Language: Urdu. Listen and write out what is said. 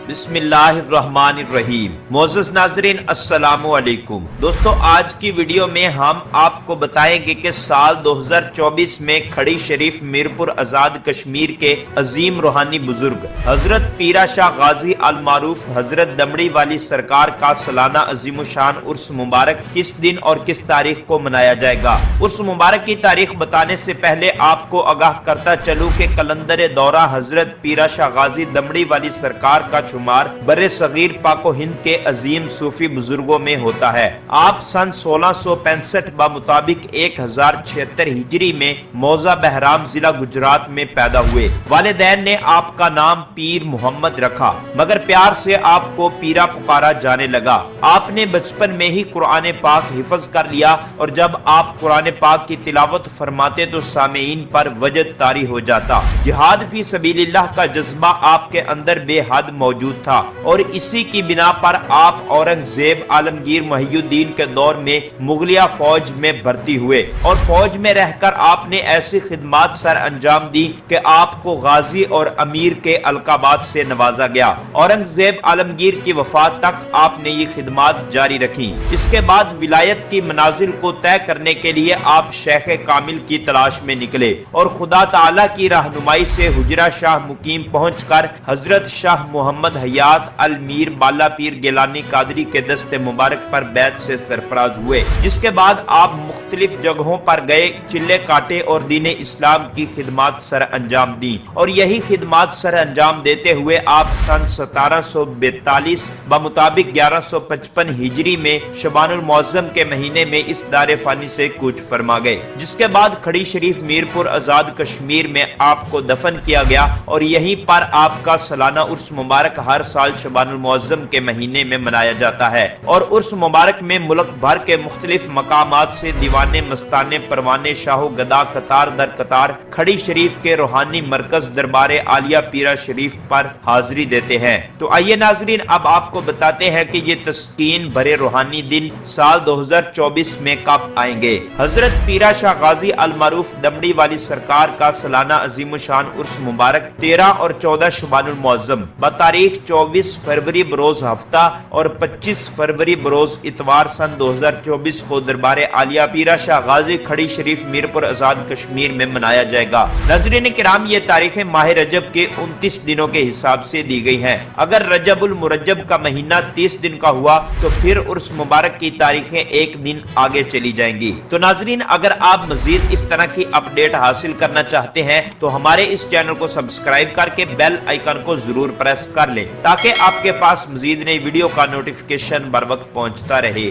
بسم اللہ الرحمن الرحیم۔ معزز ناظرین السلام علیکم۔ دوستو آج کی ویڈیو میں ہم آپ کو بتائیں گے کہ سال 2024 میں کھڑی شریف میرپور آزاد کشمیر کے عظیم روحانی بزرگ حضرت پیرا شاہ غازی المعروف حضرت دمڑی والی سرکار کا سالانہ عظیم الشان عرس مبارک کس دن اور کس تاریخ کو منایا جائے گا۔ عرس مبارک کی تاریخ بتانے سے پہلے آپ کو آگاہ کرتا چلوں کہ کلندر دورہ حضرت پیرا شاہ غازی دمڑی والی سرکار کا شمار بر صغیر پاک و ہند کے عظیم صوفی بزرگوں میں ہوتا ہے۔ آپ سن 1665 بمطابق 1076 ہجری میں موضع بہرام ضلع گجرات میں پیدا ہوئے۔ والدین نے آپ کا نام پیر محمد رکھا مگر پیار سے آپ کو پیرا پکارا جانے لگا۔ آپ نے بچپن میں ہی قرآن پاک حفظ کر لیا اور جب آپ قرآن پاک کی تلاوت فرماتے تو سامعین پر وجد طاری ہو جاتا۔ جہاد فی سبیل اللہ کا جذبہ آپ کے اندر بے حد موجود تھا اور اسی کی بنا پر آپ اورنگزیب عالمگیر محی الدین کے دور میں مغلیہ فوج میں بھرتی ہوئے اور فوج میں رہ کر آپ نے ایسی خدمات سر انجام دی کہ آپ کو غازی اور امیر کے القابات سے نوازا گیا۔ اورنگزیب عالمگیر کی وفات تک آپ نے یہ خدمات جاری رکھی۔ اس کے بعد ولایت کی منازل کو طے کرنے کے لیے آپ شیخ کامل کی تلاش میں نکلے اور خدا تعالی کی رہنمائی سے حجرہ شاہ مقیم پہنچ کر حضرت شاہ محمد حیات المیر بالا پیر گیلانی قادری کے دست مبارک پر بیعت سے سرفراز ہوئے، جس کے بعد آپ مختلف جگہوں پر گئے، چلے کاٹے اور دین اسلام کی خدمات سر انجام دی اور یہی خدمات سر انجام دیتے ہوئے آپ سن 1742 بمطابق 1155 ہجری میں شبان المعظم کے مہینے میں اس دار فانی سے کوچ فرما گئے، جس کے بعد کھڑی شریف میرپور آزاد کشمیر میں آپ کو دفن کیا گیا اور یہیں پر آپ کا سالانہ عرس مبارک ہر سال شبان المعظم کے مہینے میں منایا جاتا ہے اور عرس مبارک میں ملک بھر کے مختلف مقامات سے دیوانے مستانے پروانے شاہو گدا قطار در قطار کھڑی شریف کے روحانی مرکز دربار عالیہ پیرا شریف پر حاضری دیتے ہیں۔ تو آئیے ناظرین اب آپ کو بتاتے ہیں کہ یہ تسکین بھرے روحانی دن سال 2024 میں کب آئیں گے۔ حضرت پیرا شاہ غازی المعروف دمڑی والی سرکار کا سالانہ عظیم الشان عرس مبارک 13 اور 14 شبان المعظم بتاریخ 24 فروری بروز ہفتہ اور 25 فروری بروز اتوار سن 2024 کو دربار عالیہ پیرا شاہ غازی کھڑی شریف میرپور آزاد کشمیر میں منایا جائے گا۔ ناظرین کرام یہ تاریخیں ماہ رجب کے 29 دنوں کے حساب سے دی گئی ہیں۔ اگر رجب المرجب کا مہینہ 30 دن کا ہوا تو پھر عرس مبارک کی تاریخیں ایک دن آگے چلی جائیں گی۔ تو ناظرین اگر آپ مزید اس طرح کی اپڈیٹ حاصل کرنا چاہتے ہیں تو ہمارے اس چینل کو سبسکرائب کر کے بیل آئیکن کو ضرور پریس کر لیں تاکہ آپ کے پاس مزید نئی ویڈیو کا نوٹیفیکیشن بر وقت پہنچتا رہے۔